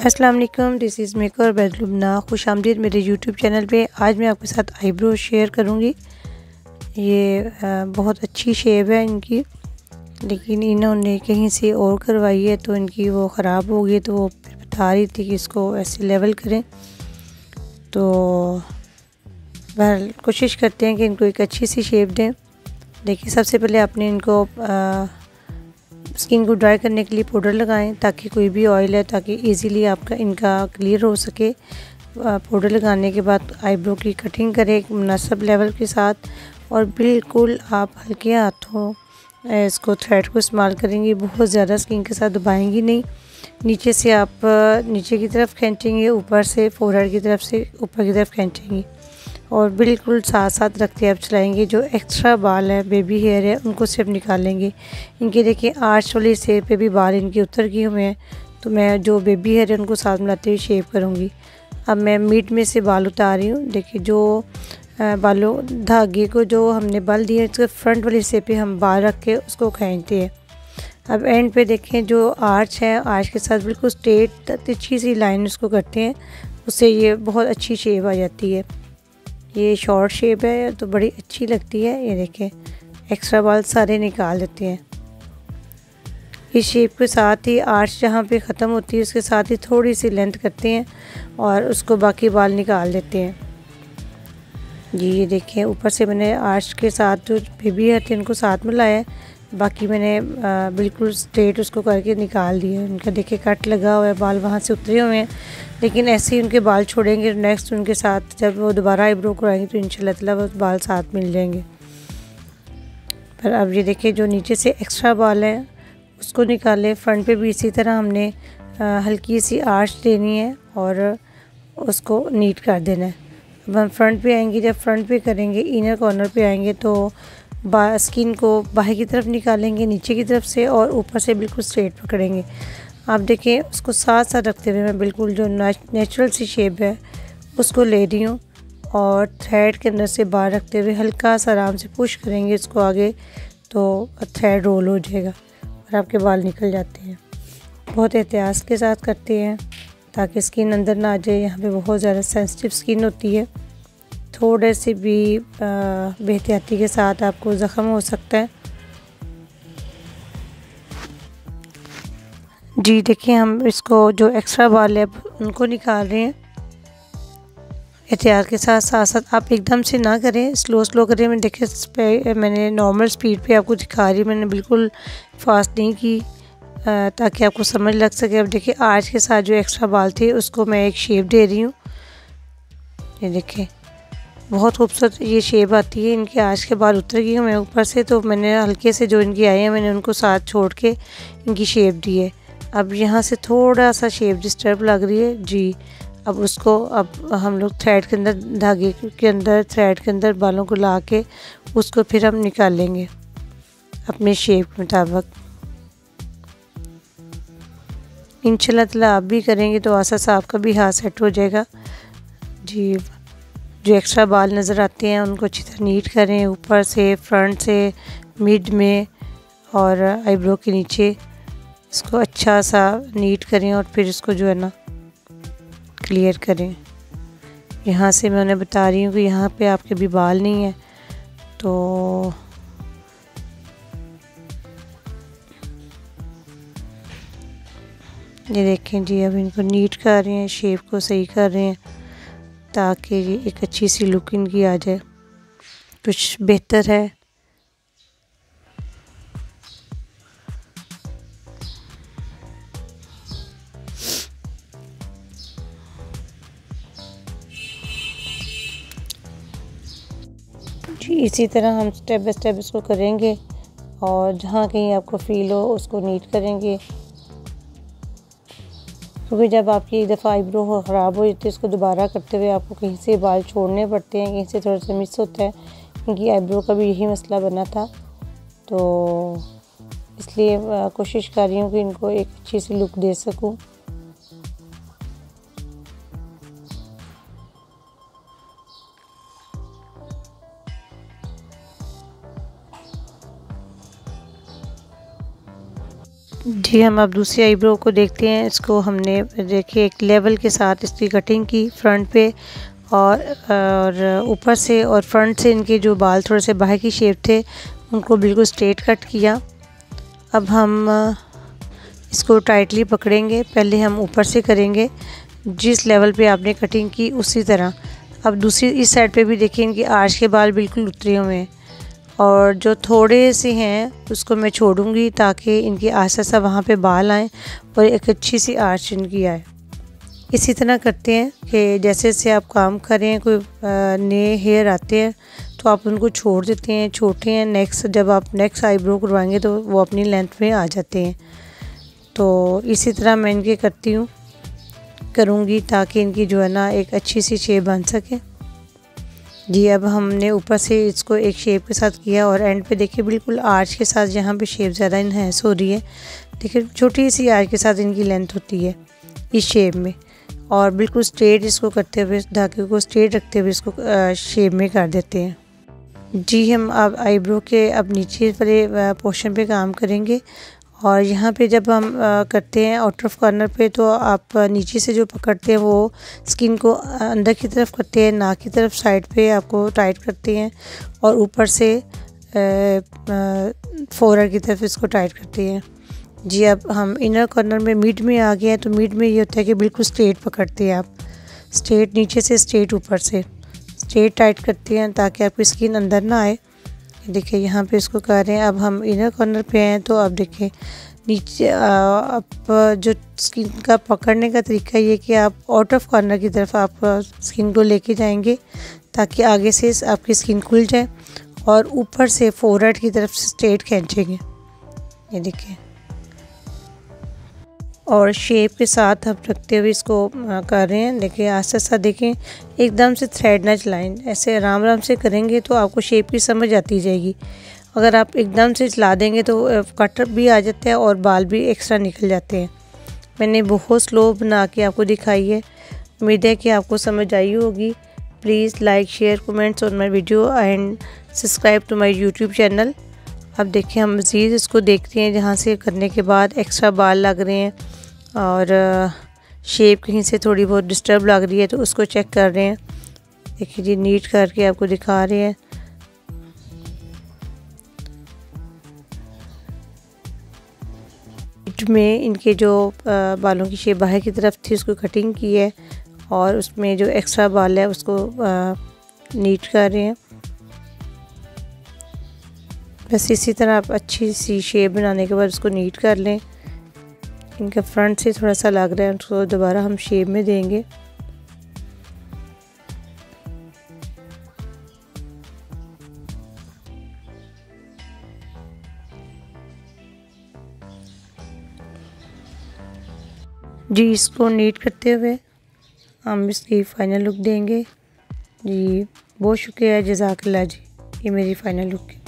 अस्सलाम वालेकुम, this is maker by Lubna. खुश आमदीद मेरे यूट्यूब चैनल पे। आज मैं आपके साथ आईब्रो शेयर करूँगी। ये बहुत अच्छी शेप है इनकी, लेकिन इन्होंने कहीं से और करवाई है तो इनकी वो ख़राब हो गई, तो वो फिर बता रही थी कि इसको ऐसे लेवल करें। तो बहरहाल कोशिश करते हैं कि इनको एक अच्छी सी शेप दें। देखिए, सबसे पहले आपने इनको स्किन को ड्राई करने के लिए पाउडर लगाएं, ताकि कोई भी ऑयल है ताकि इजीली आपका इनका क्लियर हो सके। पाउडर लगाने के बाद आईब्रो की कटिंग करें एक मुनासिब लेवल के साथ, और बिल्कुल आप हल्के हाथों इसको थ्रेड को इस्तेमाल करेंगे। बहुत ज़्यादा स्किन के साथ दबाएंगी नहीं। नीचे से आप नीचे की तरफ खींचेंगे, ऊपर से फोरहेड की तरफ से ऊपर की तरफ खींचेंगे, और बिल्कुल साथ साथ रखते आप चलाएंगे। जो एक्स्ट्रा बाल है, बेबी हेयर है, उनको सिर्फ निकालेंगे। इनके देखिए आर्च वाली शेप पे भी बाल इनके उतर गए हुए हैं, तो मैं जो बेबी हेयर है उनको साथ मिलाते हुए शेप करूँगी। अब मैं मिड में से बाल उतार रही हूँ। देखिए, जो बालों धागे को जो हमने बाल दिए, उसके फ्रंट वाली शेप पे हम बाल रख के उसको खींचते हैं। अब एंड पे देखें, जो आर्च है, आर्च के साथ बिल्कुल स्ट्रेट तिरछी सी लाइन उसको करते हैं, उससे ये बहुत अच्छी शेप आ जाती है। ये शॉर्ट शेप है तो बड़ी अच्छी लगती है। ये देखें, एक्स्ट्रा बाल सारे निकाल देते हैं। इस शेप के साथ ही आर्च जहाँ पे ख़त्म होती है उसके साथ ही थोड़ी सी लेंथ करते हैं और उसको बाकी बाल निकाल देते हैं। जी, ये देखें, ऊपर से मैंने आर्च के साथ जो बेबी हेयर थे उनको साथ में लाया है, बाकी मैंने बिल्कुल स्ट्रेट उसको करके निकाल दिया। उनका देखिए कट लगा हुआ है, बाल वहाँ से उतरे हुए हैं, लेकिन ऐसे ही उनके बाल छोड़ेंगे। नेक्स्ट उनके साथ जब वो दोबारा आईब्रो कराएंगे तो इंशाल्लाह ताला वो बाल साथ मिल जाएंगे। पर अब ये देखिए, जो नीचे से एक्स्ट्रा बाल हैं उसको निकालें। फ्रंट पे भी इसी तरह हमने हल्की सी आर्च देनी है और उसको नीट कर देना है। अब हम फ्रंट पे आएंगे, जब फ्रंट पे करेंगे इनर कॉर्नर पे आएंगे तो स्किन को बाहर की तरफ निकालेंगे नीचे की तरफ से, और ऊपर से बिल्कुल स्ट्रेट पकड़ेंगे। आप देखिए, उसको साथ साथ रखते हुए मैं बिल्कुल जो नेचुरल सी शेप है उसको ले रही हूँ, और थ्रेड के अंदर से बाहर रखते हुए हल्का सा आराम से पुश करेंगे इसको आगे, तो थ्रेड रोल हो जाएगा और आपके बाल निकल जाते हैं। बहुत एहतियात के साथ करते हैं ताकि स्किन अंदर ना आ जाए। यहाँ पे बहुत ज़्यादा सेंसिटिव स्किन होती है, थोड़े से भी बेहतियाती के साथ आपको ज़ख्म हो सकता है। जी देखिए, हम इसको जो एक्स्ट्रा बाल है उनको निकाल रहे हैं एहतियात के साथ। साथ साथ आप एकदम से ना करें, स्लो स्लो करें। मैं देखिए, मैंने नॉर्मल स्पीड पे आपको दिखा रही हूँ, मैंने बिल्कुल फास्ट नहीं की, ताकि आपको समझ लग सके। अब देखिए, आर्च के साथ जो एक्स्ट्रा बाल थे उसको मैं एक शेप दे रही हूँ। ये देखिए, बहुत खूबसूरत ये शेप आती है। इनके आर्च के बाल उतर गए हुए ऊपर से, तो मैंने हल्के से जो इनके आए हैं मैंने उनको साथ छोड़ के इनकी शेप दी है। अब यहाँ से थोड़ा सा शेप डिस्टर्ब लग रही है जी। अब उसको हम लोग थ्रेड के अंदर, धागे के अंदर, थ्रेड के अंदर बालों को ला के उसको फिर हम निकालेंगे अपने शेप के मुताबिक। इंशाल्लाह ताला आप भी करेंगे तो आसा सा आपका भी हाथ सेट हो जाएगा जी। जो एक्स्ट्रा बाल नज़र आते हैं उनको अच्छी तरह नीट करें, ऊपर से, फ्रंट से, मिड में और आईब्रो के नीचे। इसको अच्छा सा नीट करें और फिर इसको जो है ना क्लियर करें। यहाँ से मैं उन्हें बता रही हूँ कि यहाँ पे आपके भी बाल नहीं है, तो ये देखें जी। अब इनको नीट कर रहे हैं, शेप को सही कर रहे हैं ताकि एक अच्छी सी लुक इनकी आ जाए, कुछ बेहतर है। जी, इसी तरह हम स्टेप बाय स्टेप इसको करेंगे, और जहाँ कहीं आपको फील हो उसको नीट करेंगे, क्योंकि जब आपकी एक दफ़ा आईब्रो ख़राब हो जाती है इसको दोबारा करते हुए आपको कहीं से बाल छोड़ने पड़ते हैं, कहीं से थोड़ा सा मिस होता है। क्योंकि आईब्रो का भी यही मसला बना था, तो इसलिए कोशिश कर रही हूँ कि इनको एक अच्छी सी लुक दे सकूँ। जी हम अब दूसरी आईब्रो को देखते हैं। इसको हमने देखिए एक लेवल के साथ इसकी कटिंग की फ्रंट पे और ऊपर से और फ्रंट से इनके जो बाल थोड़े से बाहर की शेप थे उनको बिल्कुल स्ट्रेट कट किया। अब हम इसको टाइटली पकड़ेंगे। पहले हम ऊपर से करेंगे जिस लेवल पे आपने कटिंग की उसी तरह। अब दूसरी इस साइड पे भी देखिए इनके आर्च के बाल बिल्कुल उतरे हुए हैं और जो थोड़े से हैं उसको मैं छोड़ूंगी ताकि इनकी आस्ता आस्ता वहाँ पे बाल आएँ और एक अच्छी सी आर्च इनकी आए। इसी तरह करते हैं कि जैसे जैसे आप काम करें कोई नए हेयर आते हैं तो आप उनको छोड़ देते हैं, छोटे हैं। नेक्स्ट जब आप नेक्स्ट आईब्रो करवाएंगे तो वो अपनी लेंथ में आ जाते हैं। तो इसी तरह मैं इनके करूँगी ताकि इनकी जो है ना एक अच्छी सी शेप बन सके। जी अब हमने ऊपर से इसको एक शेप के साथ किया और एंड पे देखिए बिल्कुल आर्च के साथ यहाँ पे शेप ज़्यादा इन्हेंस हो रही है। देखिए छोटी सी आर्च के साथ इनकी लेंथ होती है इस शेप में और बिल्कुल स्ट्रेट इसको करते हुए धागे को स्ट्रेट रखते हुए इसको शेप में कर देते हैं। जी हम अब आईब्रो के अब नीचे वाले पोर्शन पे काम करेंगे और यहाँ पे जब हम करते हैं आउटर ऑफ कॉर्नर पे तो आप नीचे से जो पकड़ते हैं वो स्किन को अंदर की तरफ करते हैं, नाक की तरफ साइड पे आपको टाइट करते हैं और ऊपर से फोरहेड की तरफ इसको टाइट करते हैं। जी अब हम इनर कॉर्नर में मिड में आ गए हैं तो मिड में ये होता है कि बिल्कुल स्ट्रेट पकड़ते हैं आप, स्ट्रेट नीचे से स्ट्रेट ऊपर से स्ट्रेट टाइट करते हैं ताकि आपकी स्किन अंदर ना आए। देखिए यहाँ पे इसको कर रहे हैं। अब हम इनर कॉर्नर पे हैं तो अब देखिए नीचे आप जो स्किन का पकड़ने का तरीका ये कि आप आउट ऑफ कॉर्नर की तरफ आप स्किन को लेके जाएंगे ताकि आगे से आपकी स्किन खुल जाए और ऊपर से फोरहेड की तरफ स्ट्रेट खींचेंगे। ये देखिए और शेप के साथ हम रखते हुए इसको कर रहे हैं। देखिए आस्ते आस्ते देखें एकदम से थ्रेड ना चलाएं, ऐसे आराम आराम से करेंगे तो आपको शेप की समझ आती जाएगी। अगर आप एकदम से चला देंगे तो कट भी आ जाता है और बाल भी एक्स्ट्रा निकल जाते हैं। मैंने बहुत स्लो बना के आपको दिखाई है। उम्मीद है कि आपको समझ आई होगी। Please like share comments on my video and subscribe to my YouTube channel. अब देखिए हम मज़ीद इसको देखते हैं जहाँ से करने के बाद एक्स्ट्रा बाल लग रहे हैं और शेप कहीं से थोड़ी बहुत डिस्टर्ब लग रही है तो उसको चेक कर रहे हैं। देखिए जी नीट करके आपको दिखा रहे हैं। में इनके जो बालों की शेप बाहर की तरफ थी उसको कटिंग की है और उसमें जो एक्स्ट्रा बाल है उसको नीट कर रहे हैं। बस इसी तरह आप अच्छी सी शेप बनाने के बाद उसको नीट कर लें। इनका फ्रंट से थोड़ा सा लग रहा है उसको दोबारा हम शेप में देंगे। जी इसको नीट करते हुए हम इसकी फ़ाइनल लुक देंगे। जी बहुत शुक्रिया, जज़ाकल्लाह जी। ये मेरी फ़ाइनल लुक है।